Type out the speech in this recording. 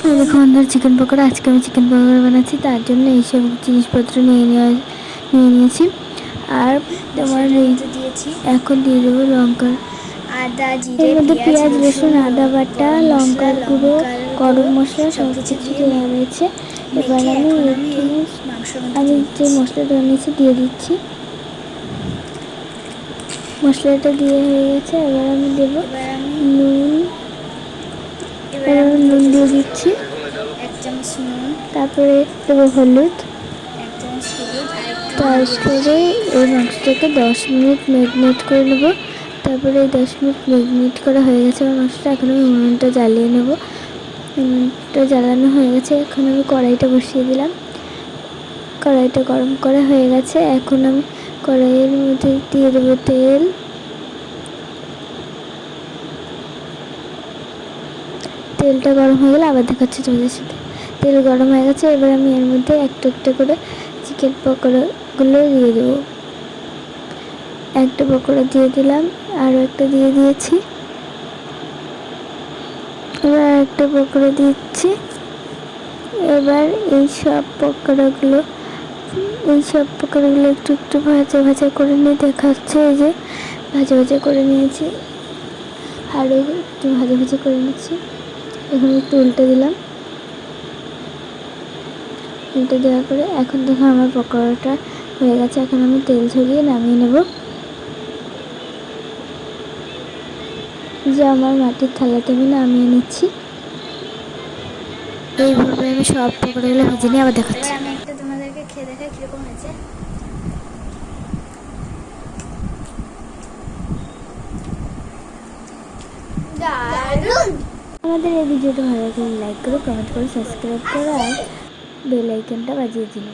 দেখো বন্ধুরা, চিকেন পকোড়া। আজকে আমি চিকেন পকোড়া বানাচ্ছি, তার জন্য এইসব জিনিসপত্র নিয়েছি। আর তোমার দিয়েছি এখন দিয়ে দেবো লঙ্কা, আদা, এর জিরে, মধ্যে পেঁয়াজ, রসুন, আদা বাটা, গরম মশলা, লঙ্কার গুঁড়ো, গরম মশলা সব সবকিছু কিছু দিয়ে দেওয়া রয়েছে। এবার মেখে আমি এখন আমি এই এখানে মাংসের মধ্যে আমি দিয়ে যে দিচ্ছি। মশলাটা বানিয়েছি দিয়ে দিচ্ছি। মশলাটা দিয়ে হয়ে গেছে। এবার আমি দেবো নুন। এবার আমি নুন দিয়ে দিচ্ছি। 1 চামচ নুন, তারপরে দেবো হলুদ। 1 চামচ হলুদ, আর একটু নুন দিয়ে দিচ্ছি। তারপরে এই মাংসটাকে 10 মিনিট ম্যারিনেট করে নেবো। তারপরে এই 10 মিনিট ম্যারিনেট করা হয়ে গেছে আমার মাংসটা। এখন আমি উনুনটা জ্বালিয়ে নেব। উনুনটা জ্বালানো হয়ে গেছে। এখন আমি কড়াইটা বসিয়ে দিলাম। কড়াইটা গরম করা হয়ে গেছে। এখন আমি কড়াইয়ের মধ্যে দিয়ে দেবো তেল। তেলটা গরম হয়ে গেলে আবার দেখাচ্ছি তোমাদের সাথে। তেল গরম হয়ে গেছে। এবার আমি এর মধ্যে একটা একটা করে চিকেন পকোড়াগুলো দিয়ে দেবো। একটা পকোড়া দিয়ে দিলাম, আরও একটা দিয়ে দিয়েছি। এবার একটা পকোড়া দিচ্ছি। এবার এই সব পকোড়াগুলো একটু একটু ভাজা ভাজা করে নিয়ে দেখাচ্ছে। এই যে ভাজা ভাজা করে নিয়েছি, আরও একটু ভাজা ভাজা করে নিচ্ছি। এখন একটু উল্টে দিলাম। উল্টে দেওয়ার পরে এখন দেখো আমার পকোড়াটা হয়ে গেছে। এখন আমি তেল ঝরিয়ে নামিয়ে নেব। যে আমার মাটির থালাতে আমি নামিয়ে নিচ্ছি। এইভাবে আমি সব পকোড়াগুলো ভেজে নিয়ে আবার দেখাচ্ছি। এবার আমি একটা তোমাদেরকে খেয়ে দেখাই কিরকম হয়েছে। দারুণ! আমাদের এই ভিডিওটা ভালো লাগলে লাইক করো, কমেন্ট করো, সাবস্ক্রাইব করো আর বেল আইকনটা বাজিয়ে দিন।